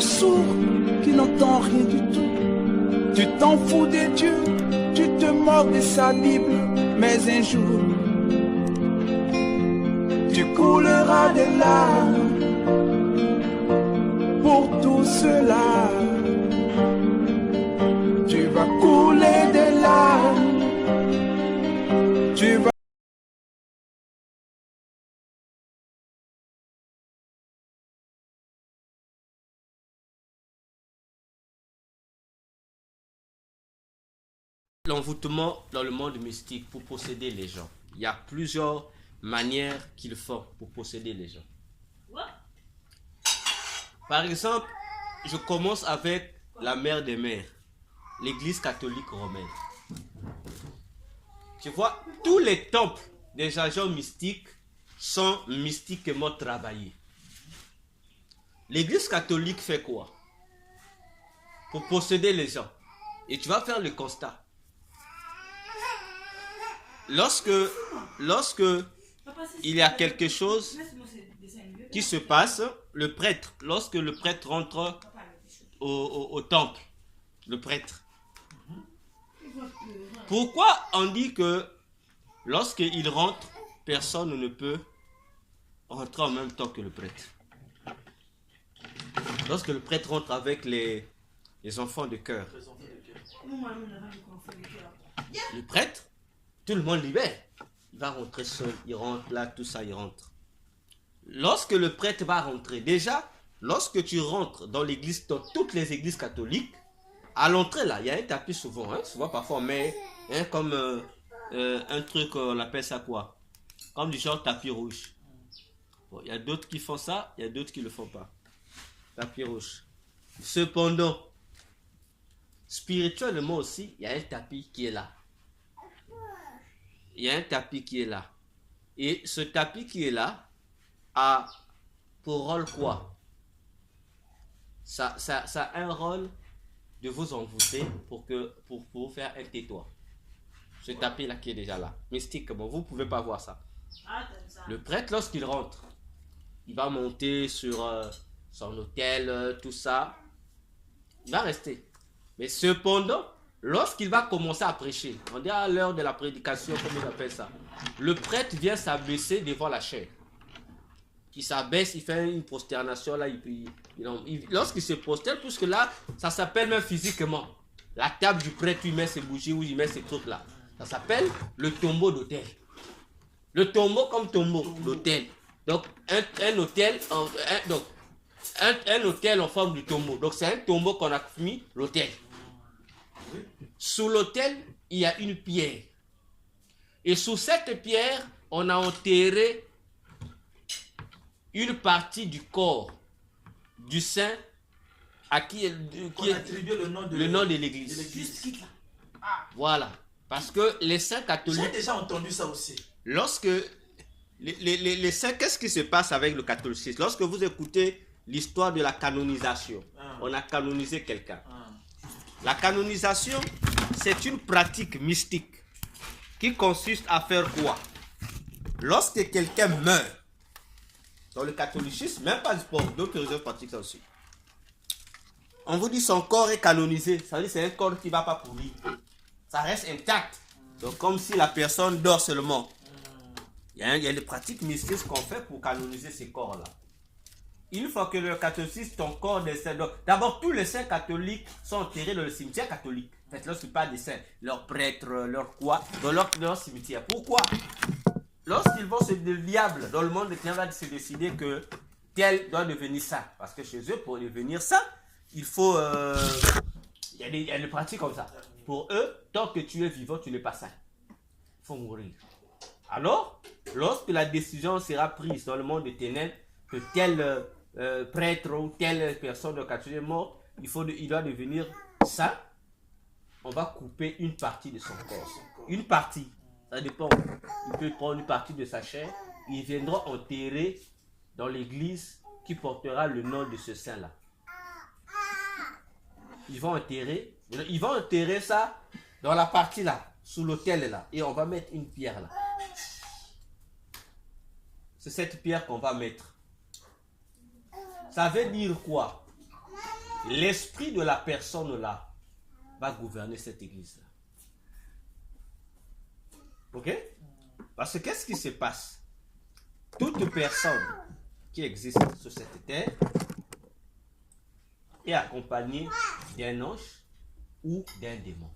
sourd qui n'entend rien du tout. Tu t'en fous de Dieu, tu te moques de sa Bible, mais un jour, tu couleras des larmes pour tout cela. Tu vas couler des larmes, tu vas... L'envoûtement dans le monde mystique pour posséder les gens. Il y a plusieurs manières qu'ils font pour posséder les gens. Par exemple, je commence avec la mère des mères, l'église catholique romaine. Tu vois, tous les temples des agents mystiques sont mystiquement travaillés. L'église catholique fait quoi? Pour posséder les gens. Et tu vas faire le constat. Lorsque il y a quelque chose qui se passe, lorsque le prêtre rentre au temple, le prêtre. Pourquoi on dit que lorsqu'il rentre, personne ne peut rentrer en même temps que le prêtre? Lorsque le prêtre rentre avec les enfants de cœur, le prêtre, tout le monde libère. Il va rentrer seul, il rentre là, tout ça, il rentre. Lorsque le prêtre va rentrer, déjà, lorsque tu rentres dans l'église, dans toutes les églises catholiques, à l'entrée là, il y a un tapis souvent, souvent parfois on met comme un truc, on appelle ça quoi? Comme du genre tapis rouge. Bon, il y a d'autres qui font ça, il y a d'autres qui ne le font pas. Tapis rouge. Cependant, spirituellement aussi, il y a un tapis qui est là. Il y a un tapis qui est là. Et ce tapis qui est là a pour rôle quoi? Ça a un rôle de vous envoûter pour vous faire un tais-toi. Ce tapis là qui est déjà là. Mystiquement, vous ne pouvez pas voir ça. Le prêtre, lorsqu'il rentre, il va monter sur son autel, tout ça. Il va rester. Mais cependant, lorsqu'il va commencer à prêcher, on dit à l'heure de la prédication, comme il appelle ça, le prêtre vient s'abaisser devant la chair. Il s'abaisse, il fait une prosternation là, lorsqu'il se prosterne, puisque là, ça s'appelle même physiquement. La table du prêtre, il met ses bougies ou il met ses trucs là. Ça s'appelle le tombeau d'autel. Le tombeau comme tombeau d'autel. Donc, un autel, un autel en forme de tombeau. Donc, c'est un tombeau qu'on a mis l'autel. Sous l'autel, il y a une pierre. Et sous cette pierre, on a enterré une partie du corps du saint à qui attribue le nom de l'église. Voilà. Parce que les saints catholiques... J'ai déjà entendu ça aussi. Lorsque les saints, qu'est-ce qui se passe avec le catholicisme? Lorsque vous écoutez l'histoire de la canonisation, on a canonisé quelqu'un. La canonisation, c'est une pratique mystique qui consiste à faire quoi? Lorsque quelqu'un meurt, dans le catholicisme, même pas du sport, d'autres religions pratiquent ça aussi. On vous dit son corps est canonisé, ça veut dire c'est un corps qui ne va pas pourrir. Ça reste intact. Donc comme si la personne dort seulement. Il y a des pratiques mystiques qu'on fait pour canoniser ces corps-là. Une fois que le catholicisme, ton corps décède. D'abord, tous les saints catholiques sont enterrés dans le cimetière catholique. En fait, lorsqu'ils parlent des saints, leurs prêtres, leur quoi, dans leur cimetière. Pourquoi? Lorsqu'ils vont le diable dans le monde de ténèbres va se décider que tel doit devenir saint. Parce que chez eux, pour devenir saint, il faut... il y a des pratiques comme ça. Pour eux, tant que tu es vivant, tu n'es pas saint. Il faut mourir. Alors, lorsque la décision sera prise dans le monde des ténèbres, que tel prêtre ou telle personne de catholique est mort, il doit devenir saint, on va couper une partie de son corps. Une partie. Ça dépend. Il peut prendre une partie de sa chair. Ils viendront enterrer dans l'église qui portera le nom de ce saint-là. Ils vont enterrer ça dans la partie là, sous l'autel là. Et on va mettre une pierre là. C'est cette pierre qu'on va mettre. Ça veut dire quoi? l'esprit de la personne là va gouverner cette église-là. Ok? Parce que qu'est-ce qui se passe? Toute personne qui existe sur cette terre est accompagnée d'un ange ou d'un démon.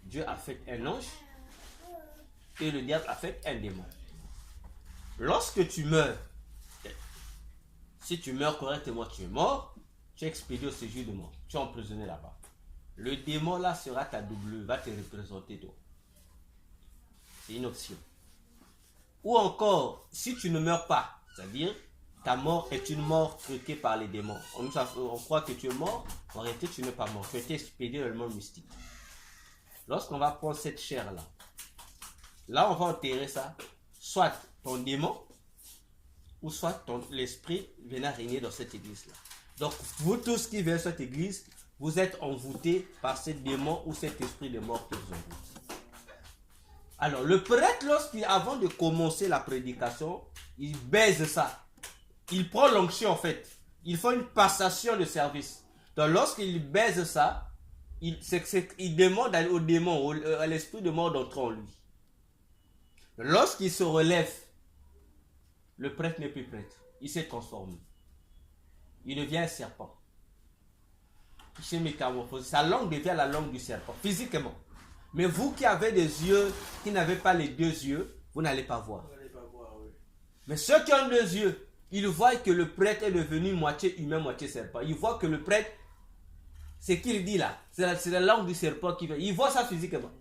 Dieu a fait un ange et le diable a fait un démon. Lorsque tu meurs, si tu meurs correctement, tu es mort, tu es expédié au séjour de mort, tu es emprisonné là-bas. Le démon là sera ta double, va te représenter toi. C'est une option. Ou encore, si tu ne meurs pas, c'est-à-dire ta mort est une mort truquée par les démons. On croit que tu es mort, en réalité tu n'es pas mort. Tu as été expédié dans le monde mystique. Lorsqu'on va prendre cette chair-là, là on va enterrer ça, soit ton démon, ou soit l'esprit venant régner dans cette église-là. Donc vous tous qui venez dans cette église, vous êtes envoûtés par ce démon ou cet esprit de mort qui vous envoûte. Alors le prêtre, avant de commencer la prédication, il baise ça. Il prend l'onction en fait. Il fait une passation de service. Donc lorsqu'il baise ça, il demande au démon, à l'esprit de mort d'entrer en lui. Lorsqu'il se relève, le prêtre n'est plus prêtre. Il s'est transformé. Il devient un serpent. Il s'est métamorphosé. Sa langue devient la langue du serpent, physiquement. Mais vous qui avez des yeux, qui n'avez pas les deux yeux, vous n'allez pas voir. Oui. Mais ceux qui ont deux yeux, ils voient que le prêtre est devenu moitié humain, moitié serpent. Ils voient que le prêtre, ce qu'il dit là, c'est la langue du serpent qui vient. Ils voient ça physiquement.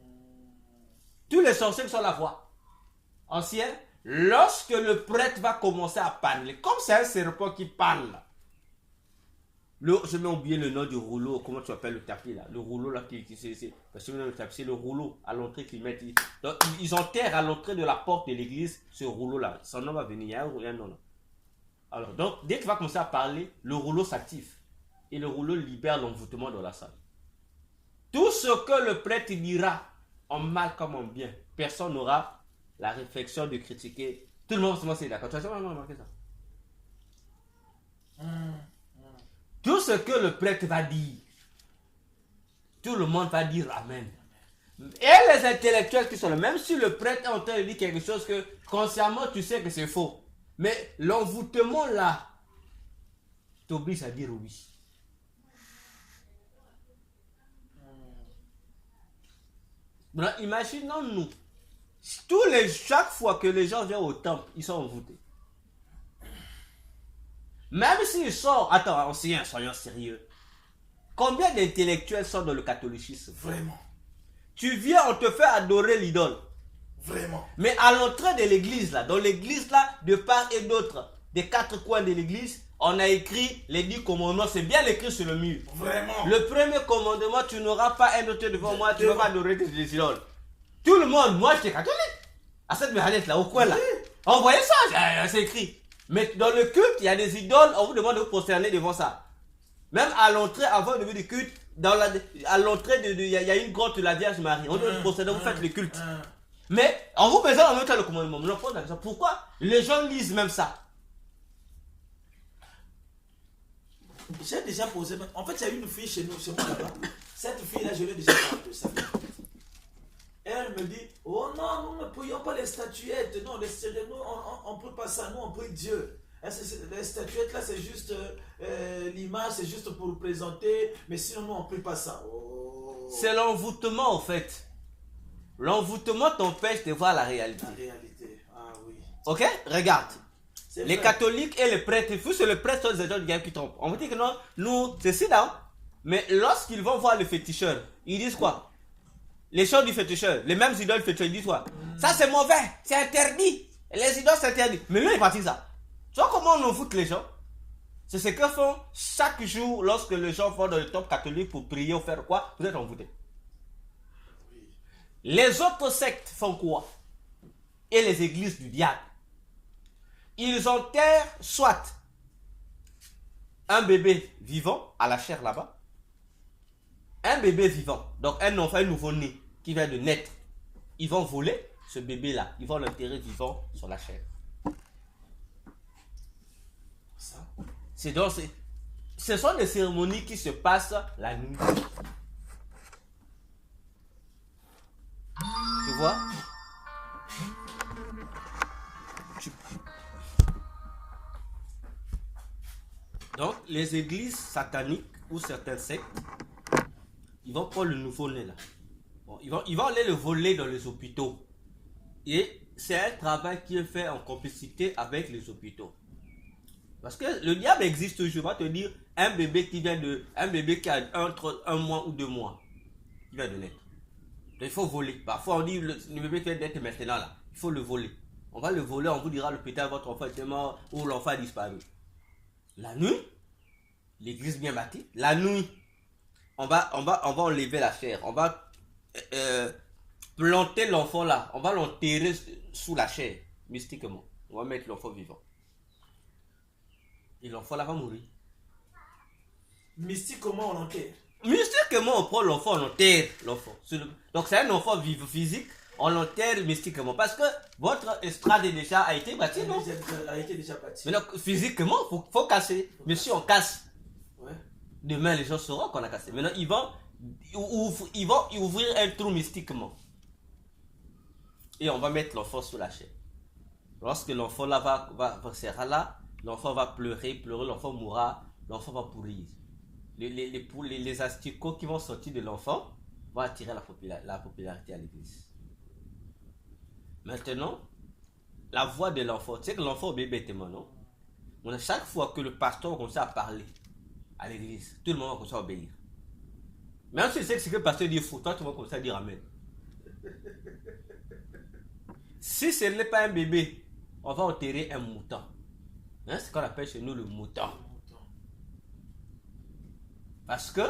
Tous les sorciers sont la voix. Ancien, lorsque le prêtre va commencer à parler, comme c'est un serpent qui parle, je m'ai oublié le nom du rouleau, comment tu appelles le tapis là, le rouleau là, c'est le rouleau à l'entrée qu'ils mettent. Donc, ils enterrent à l'entrée de la porte de l'église ce rouleau là, son nom va venir, il y a un nom là. Alors, donc, dès qu'il va commencer à parler, le rouleau s'active et le rouleau libère l'envoûtement dans la salle. Tout ce que le prêtre dira, en mal comme en bien, personne n'aura la réflexion de critiquer. Tout le monde se dit d'accord. Tu as jamais remarqué ça? Tout ce que le prêtre va dire, tout le monde va dire Amen. Et les intellectuels qui sont là, même si le prêtre est en train de dire quelque chose que consciemment tu sais que c'est faux, mais l'envoûtement là t'oblige à dire oui. Donc, imaginons-nous, chaque fois que les gens viennent au temple, ils sont envoûtés. Même s'ils sortent, attends, soyons sérieux. Combien d'intellectuels sont dans le catholicisme? Vraiment. Tu viens, on te fait adorer l'idole. Vraiment. Mais à l'entrée de l'église, là, dans l'église, là, de part et d'autre, des quatre coins de l'église, on a écrit les 10 commandements. C'est bien écrit sur le mur. Vraiment. Le premier commandement, tu n'auras pas un autre devant moi, tu ne vas pas adorer des idoles. Tout le monde, moi j'étais catholique. À cette méhanette là, au coin là. On voyait ça, c'est écrit. Mais dans le culte, il y a des idoles, on vous demande de vous prosterner devant ça. Même à l'entrée, avant le début du culte, à l'entrée, il y a une grotte de la Vierge Marie. On doit vous prosterner, vous faites le culte. Mais on vous présente en même temps le commandement. Pourquoi les gens lisent même ça? J'ai déjà posé. En fait, il y a une fille chez moi là-bas. Cette fille-là, je l'ai déjà parlé de ça. Et elle me dit, oh non, nous ne prions pas les statuettes. Non, on ne prie pas ça, nous on prie Dieu. Les statuettes là, c'est juste l'image, c'est juste pour le présenter. Mais sinon, nous on ne prie pas ça. Oh. C'est l'envoûtement en fait. L'envoûtement t'empêche de voir la réalité. La réalité, ah oui. Ok, regarde. Les vrai. catholiques et les prêtres, il faut que le prêtre soit des gens qui trompent. On vous dit que non, nous, c'est ça, non? Mais lorsqu'ils vont voir le féticheur, ils disent quoi? Les choses du féticheur, les mêmes idoles féticheurs, ils disent quoi? Ça c'est mauvais, c'est interdit. Les idoles c'est interdit. Mais lui il pratique ça. Tu vois comment on envoûte les gens? C'est ce que font chaque jour lorsque les gens vont dans le temple catholique pour prier ou faire quoi? Vous êtes envoûtés. Les autres sectes font quoi? Et les églises du diable, ils enterrent soit un bébé vivant à la chair là-bas, un bébé vivant, donc un enfant, un nouveau-né qui vient de naître, ils vont voler ce bébé-là, ils vont l'enterrer vivant sur la chair. Ça. C'est donc ce sont des cérémonies qui se passent la nuit. Tu vois? Donc, les églises sataniques ou certains sectes, ils vont prendre le nouveau-né là. Bon, ils vont aller le voler dans les hôpitaux. Et c'est un travail qui est fait en complicité avec les hôpitaux. Parce que le diable existe toujours. Je vais te dire, un bébé qui a entre 1 mois ou 2 mois, qui vient de naître. Donc, il faut voler. Parfois on dit, le bébé qui vient d'être maintenant là, il faut le voler. On va le voler, on vous dira à l'hôpital, votre enfant est mort ou l'enfant a disparu. La nuit, l'église bien bâtie, la nuit, on va enlever la chair, on va planter l'enfant là, on va l'enterrer sous la chair, mystiquement. On va mettre l'enfant vivant. Et l'enfant là va mourir. Mystiquement, on l'enterre. Mystiquement, on prend l'enfant, on enterre l'enfant. Donc c'est un enfant vivant physique, on l'enterre mystiquement. Parce que votre estrade déjà a été bâtie, non? A été déjà bâti. Mais donc, physiquement, il faut casser. Mais si on casse, Ouais. demain les gens sauront qu'on a cassé. Maintenant, ils vont ouvrir un trou mystiquement. Et on va mettre l'enfant sous la chair. Lorsque l'enfant là sera là, l'enfant va pleurer, l'enfant mourra, l'enfant va pourrir. Les asticots qui vont sortir de l'enfant vont attirer la popularité à l'église. Maintenant, la voix de l'enfant, tu sais que l'enfant obéit bêtement, non? On a chaque fois que le pasteur commence à parler à l'église, tout le monde va commencer à obéir. Même si tu sais que ce que le pasteur dit fou, toi tu vas commencer à dire amen. Si ce n'est pas un bébé, on va enterrer un mouton. Hein, c'est ce qu'on appelle chez nous le mouton. Parce que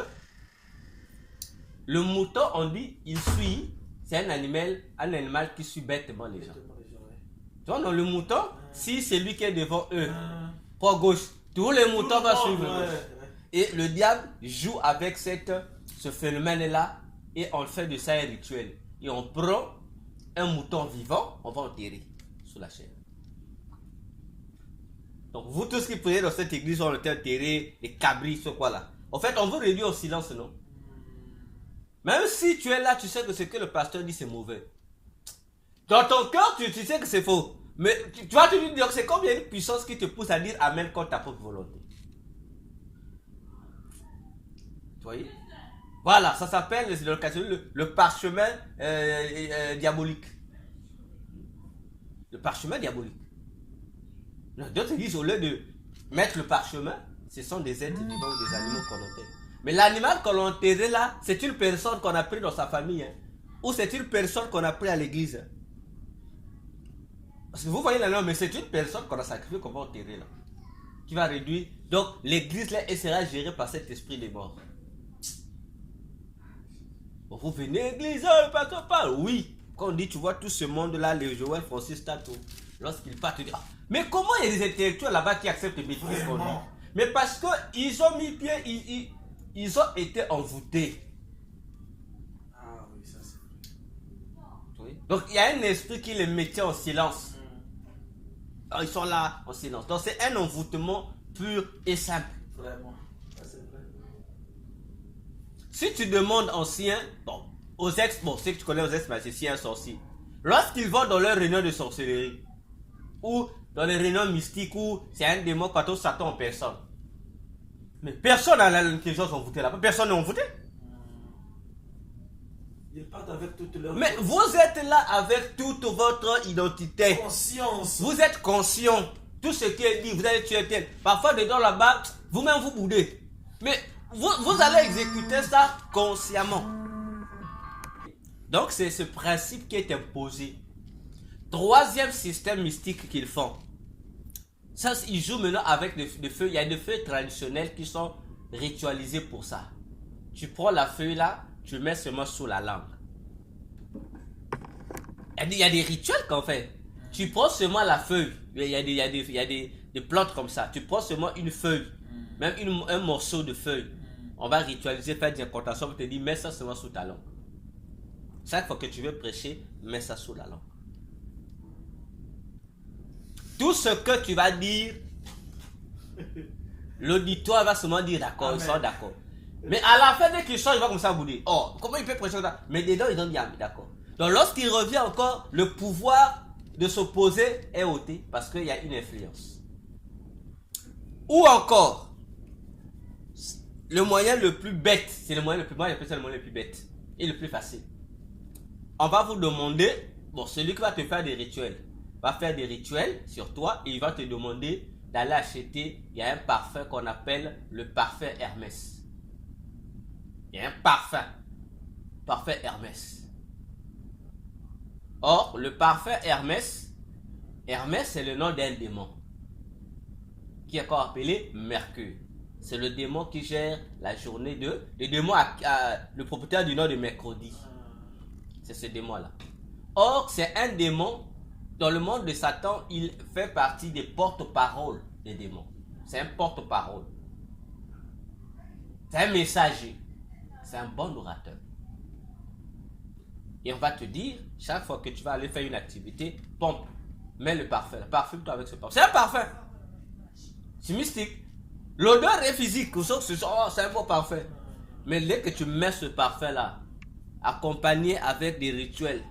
le mouton, on dit, il suit, c'est un animal qui suit bêtement les gens. Tu vois, dans le mouton, si c'est lui qui est devant eux, pas gauche, tous les moutons vont suivre. Et le diable joue avec ce phénomène-là et on fait de ça un rituel. Et on prend un mouton vivant, on va enterrer sous la chair. Donc vous tous qui priez dans cette église, on était enterrés, les cabris, ce quoi là. En fait, on vous réduit au silence, non? Même si tu es là, tu sais que ce que le pasteur dit c'est mauvais. Dans ton cœur, tu sais que c'est faux. Mais tu vas te dire, c'est comme il y a une puissance qui te pousse à dire amen contre ta propre volonté. Tu voyez? Voilà, ça s'appelle le parchemin diabolique. Le parchemin diabolique. D'autres disent, au lieu de mettre le parchemin, ce sont des êtres vivants ou des animaux qu'on enterre. Mais l'animal qu'on a enterré là, c'est une personne qu'on a pris dans sa famille. Hein, ou c'est une personne qu'on a pris à l'église. Hein. Parce que vous voyez là, mais c'est une personne qu'on a sacrifiée, qu'on va enterrer là. Qui va réduire. Donc l'église là, elle sera gérée par cet esprit des morts. Bon, vous venez à l'église, le pasteur parle. Oui. Quand on dit, tu vois tout ce monde là, les Joël, Francis, Tato, lorsqu'ils partent, tu dis, ah, mais comment il y a des intellectuels là-bas qui acceptent les bêtises qu'on dit? Mais parce qu'ils ont mis pied, ils ont été envoûtés. Ah oui, ça c'est vrai. Oui. Donc il y a un esprit qui les mettait en silence. Alors, ils sont là en silence. Donc c'est un envoûtement pur et simple. Vraiment, ça c'est vrai. Si tu demandes anciens, bon, c'est que tu connais aux ex-magiciens sorciers, lorsqu'ils vont dans leur réunion de sorcellerie, ou dans les réunions mystiques où c'est un démon quand on s'attend en personne. Mais personne n'a l'intelligence envoûtée là-bas. Personne n'est envoûté. Ils partent avec toute leur... Mais vous êtes là avec toute votre identité. conscience. Vous êtes conscient. Tout ce qui est dit, vous allez tuer tel. Parfois, dedans là-bas, vous-même vous boudez. Mais vous allez exécuter ça consciemment. Donc, c'est ce principe qui est imposé. Troisième système mystique qu'ils font. Ça, ils jouent maintenant avec des feuilles. Il y a des feuilles traditionnelles qui sont ritualisées pour ça. Tu prends la feuille là, tu le mets seulement sous la langue. Il y a des rituels qu'on fait. Tu prends seulement la feuille. Il y a des plantes comme ça. Tu prends seulement une feuille, même un morceau de feuille. On va ritualiser, faire des incantations. On te dit, mets ça seulement sous ta langue. Chaque fois que tu veux prêcher, mets ça sous la langue. Tout ce que tu vas dire l'auditoire va seulement dire d'accord, ils sont d'accord. Mais à la fin, dès qu'il sort, il va comme ça vous dire, oh, comment il peut prêcher ça? Mais dedans, ils ont dit, ah, d'accord. Donc lorsqu'il revient encore, le pouvoir de s'opposer est ôté parce qu'il y a une influence. Ou encore, le moyen le plus bête, c'est le moyen le plus, moi j'appelle ça le moyen le plus bête et le plus facile. On va vous demander, bon, celui qui va te faire des rituels, va faire des rituels sur toi et il va te demander d'aller acheter, il y a un parfum qu'on appelle le parfum Hermès. Il y a un parfum Hermès. Or, le parfum Hermès, c'est le nom d'un démon qui est encore appelé Mercure. C'est le démon qui gère la journée de... Le démon, le propriétaire du nom de mercredi. C'est ce démon-là. Or, c'est un démon, dans le monde de Satan, il fait partie des porte-paroles des démons. C'est un porte-parole. C'est un messager. C'est un bon orateur. Et on va te dire, chaque fois que tu vas aller faire une activité, pompe, mets le parfum. Parfume-toi avec ce parfum. C'est un parfum. C'est mystique. L'odeur est physique. C'est un beau parfum. Mais dès que tu mets ce parfum-là, accompagné avec des rituels,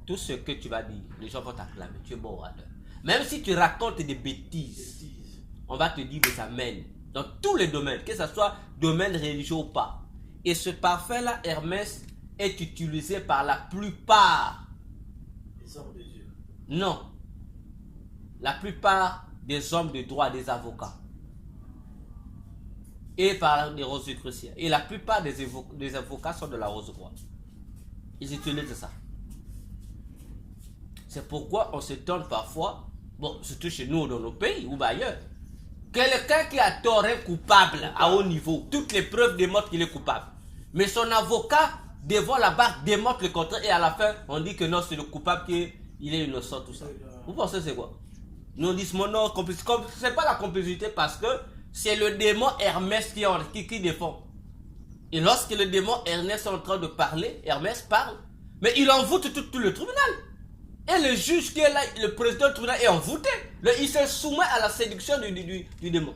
tout ce que tu vas dire, les gens vont t'acclamer. Tu es bon orateur. Même si tu racontes des bêtises, on va te dire que ça mène. Dans tous les domaines, que ce soit domaine religieux ou pas. Et ce parfum-là, Hermès, est utilisé par la plupart des hommes de Dieu. Non. La plupart des hommes de droit, des avocats. Et par les rosicruciens. Et la plupart des avocats sont de la Rose-Croix. Ils utilisent ça. C'est pourquoi on s'étonne parfois, bon, surtout chez nous, dans nos pays ou ailleurs, quelqu'un qui a tort est coupable à haut niveau. Toutes les preuves démontrent qu'il est coupable. Mais son avocat, devant la barre, démontre le contraire. Et à la fin, on dit que non, c'est le coupable qui est innocent, tout ça. Vous pensez c'est quoi? Nous disons non, c'est pas la complicité parce que c'est le démon Hermès qui défend. Et lorsque le démon Hermès est en train de parler, Hermès parle, mais il envoûte tout le tribunal. Et le juge qui est là, le président du tribunal est envoûté. Il se soumet à la séduction du démon.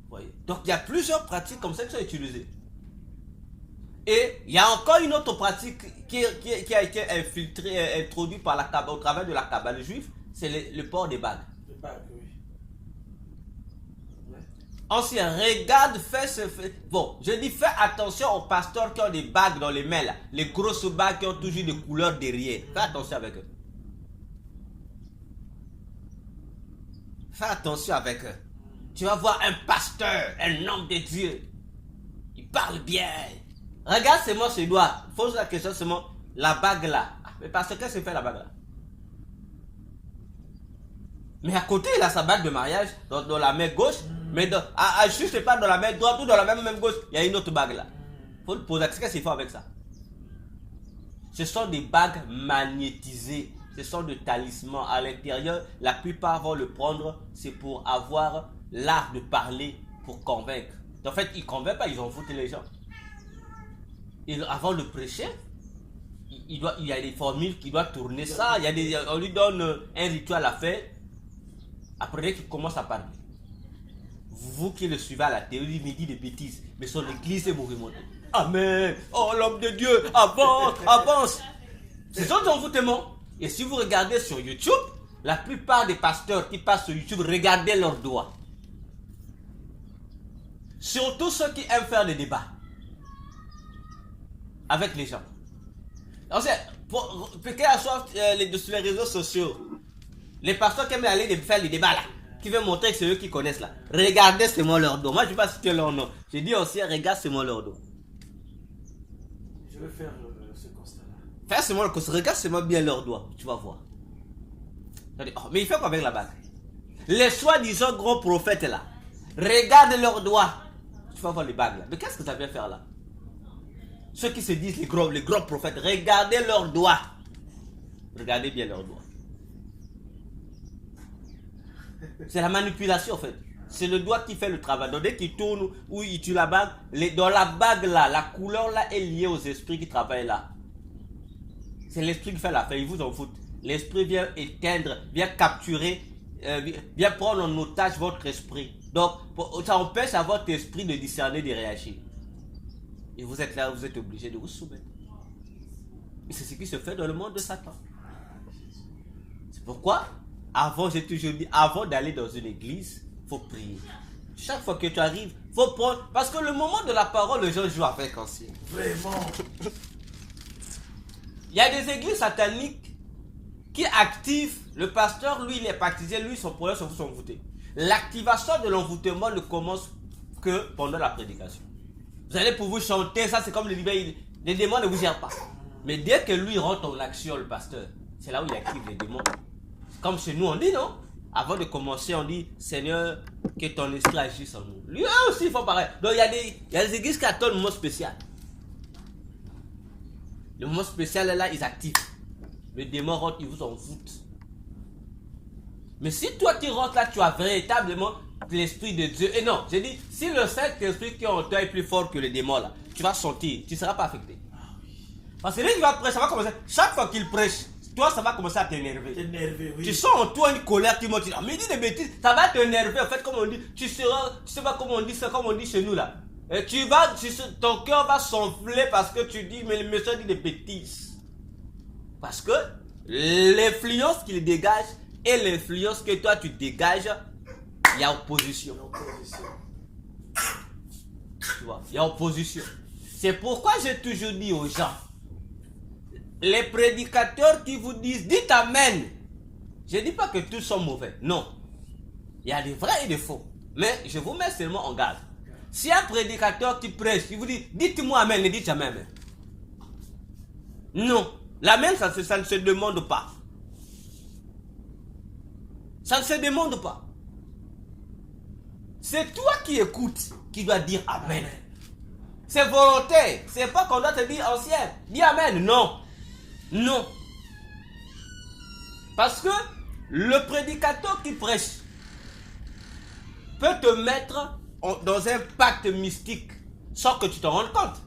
Voyez. Donc il y a plusieurs pratiques comme ça qui sont utilisées. Et il y a encore une autre pratique qui a été introduite par au travers de la Kabbale juive, c'est le port des bagues. Les bagues, oui. Ancien, regarde, bon, je dis fais attention aux pasteurs qui ont des bagues dans les mains là, les grosses bagues qui ont toujours des couleurs derrière. Fais attention avec eux. Fais attention avec eux. Tu vas voir un pasteur, un homme de Dieu. Il parle bien. Regarde seulement ses doigts. Pose la question seulement, la bague là. Mais parce que qu'est-ce que fait la bague là? Mais à côté, il a sa bague de mariage dans la main gauche. Mais juste pas dans la main droite ou dans la même gauche, il y a une autre bague là. Il faut te poser la question, qu'est-ce qu'il faut avec ça? Ce sont des bagues magnétisées. Ce sont des talismans. À l'intérieur, la plupart vont le prendre. C'est pour avoir l'art de parler, pour convaincre. En fait, ils ne convainquent pas, ils ont foutu les gens. Et avant de prêcher, il y a des formules qui doivent tourner ça. On lui donne un rituel à faire. Après qu'il commence à parler. Vous qui le suivez à la théorie, il me dit des bêtises. Mais son église est vous remonter. Amen. Oh l'homme de Dieu, avance, avance. C'est ça dont vous témoignez. Et si vous regardez sur YouTube, la plupart des pasteurs qui passent sur YouTube, regardez leurs doigts. Surtout ceux qui aiment faire des débats avec les gens. Pour qu'elles soient sur les réseaux sociaux, les pasteurs qui aiment aller faire les débats là, qui veulent montrer que c'est eux qui connaissent là, regardez seulement leur dos. Moi je ne vais pas citer leur nom. Je dis aussi, regarde seulement leur dos. Je vais faire ce constat-là. Fais seulement le constat, regarde seulement bien leurs doigts, tu vas voir. Oh, mais il fait quoi avec la bague? Les soi-disant gros prophètes là, regarde leurs doigts, tu vas voir les bagues là. Mais qu'est-ce que ça vient faire là? Ceux qui se disent les gros prophètes, regardez leurs doigts. Regardez bien leurs doigts. C'est la manipulation en fait. C'est le doigt qui fait le travail. Donc dès qu'il tourne ou il tue la bague, dans la bague là, la couleur là est liée aux esprits qui travaillent là. C'est l'esprit qui fait l'affaire, ils vous en foutent. l'esprit vient éteindre, vient capturer, vient prendre en otage votre esprit. Donc, ça empêche à votre esprit de discerner, de réagir. Et vous êtes là, vous êtes obligé de vous soumettre. Et c'est ce qui se fait dans le monde de Satan. C'est pourquoi, j'ai toujours dit, avant d'aller dans une église, il faut prier. Chaque fois que tu arrives, il faut prendre... Parce que le moment de la parole, les gens jouent avec aussi. Vraiment. Il y a des églises sataniques qui activent, le pasteur, lui, il est baptisé, lui, son problème, c'est vous sont envoûtés. L'activation de l'envoûtement ne commence que pendant la prédication. Vous allez pour vous chanter, ça c'est comme les démons ne vous gèrent pas. Mais dès que lui rentre en action, le pasteur, c'est là où il active les démons. Comme chez nous, on dit non. Avant de commencer, on dit Seigneur, que ton esprit agisse en nous. Lui aussi, il faut pareil. Donc il y a des églises qui attendent le moment spécial. Le moment spécial est là, ils activent. Le démon rentre, il vous envoûte. Mais si toi tu rentres là, tu as véritablement l'esprit de Dieu. Et non, j'ai dit, si le Saint-Esprit qui est en toi est plus fort que le démon là, tu vas sentir, tu ne seras pas affecté. Parce que lui, il va prêcher, ça va commencer. Chaque fois qu'il prêche, toi, ça va commencer à t'énerver. Oui. Tu sens en toi une colère qui monte. Mais il dit des bêtises, ça va t'énerver. En fait, comme on dit, tu sais pas comment on dit ça, comme on dit chez nous là. Et ton cœur va s'enfler parce que tu dis, mais le monsieur dit des bêtises. Parce que l'influence qu'il dégage et l'influence que toi tu dégages, il y a opposition. Tu vois, il y a opposition. C'est pourquoi j'ai toujours dit aux gens, les prédicateurs qui vous disent, dites Amen. Je ne dis pas que tous sont mauvais. Non. Il y a des vrais et des faux. Mais je vous mets seulement en garde. Si un prédicateur qui prêche, qui vous dit, dites-moi Amen, ne dites jamais Amen. Non. L'Amen, ça ne se demande pas. Ça ne se demande pas. C'est toi qui écoutes qui dois dire Amen. C'est volontaire. C'est pas qu'on doit te dire ancien. Dis Amen. Non. Non. Parce que le prédicateur qui prêche peut te mettre dans un pacte mystique sans que tu te rendes compte.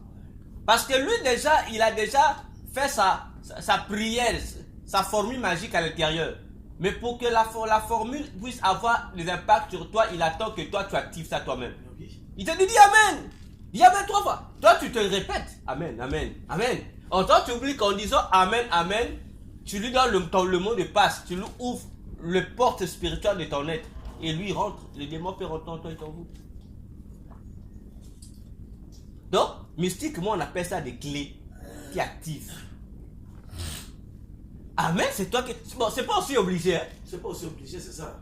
Parce que lui déjà, il a déjà fait sa prière, sa formule magique à l'intérieur. Mais pour que la formule puisse avoir des impacts sur toi, il attend que toi tu actives ça toi-même. Il te dit Amen. Dis Amen 3 fois. Toi tu te répètes Amen, Amen, Amen. En toi tu oublies qu'en disant Amen, Amen, tu lui donnes le mot de passe. Tu lui ouvres le porte spirituelle de ton être. Et lui rentre. Le démon peut rentrer en toi et en vous. Donc, mystiquement on appelle ça des clés qui activent. Amen, c'est toi qui... Bon, c'est pas aussi obligé. Hein? C'est pas aussi obligé, c'est ça.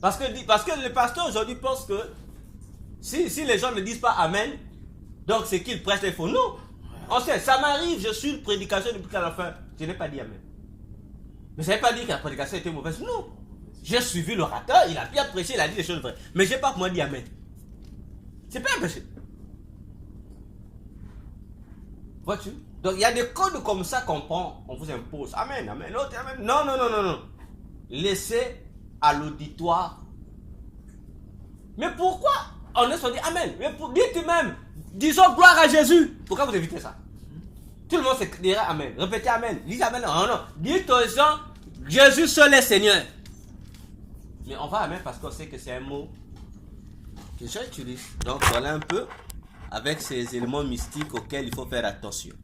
Parce que le pasteur aujourd'hui pense que si les gens ne disent pas Amen, donc c'est qu'ils prêchent les faux. Non. On sait, ça m'arrive, je suis une prédication depuis à la fin. Je n'ai pas dit Amen. Mais ça ne veut pas dire que la prédication était mauvaise. Non. J'ai suivi l'orateur, il a bien prêché, il a dit des choses vraies. Mais je n'ai pas moi dit Amen. C'est pas un péché. Vois-tu? Donc il y a des codes comme ça qu'on prend, on vous impose. Amen, Amen, l'autre, Amen. Non, non, non, non, non. Laissez à l'auditoire. Mais pourquoi on est dit Amen? Mais dites même, disons gloire à Jésus. Pourquoi vous évitez ça? Tout le monde se dira Amen. Répétez Amen. Dites Amen. Non, non. Dites aux gens, Jésus seul est Seigneur. Mais on va Amen parce qu'on sait que c'est un mot que j'utilise. Donc voilà un peu avec ces éléments mystiques auxquels il faut faire attention.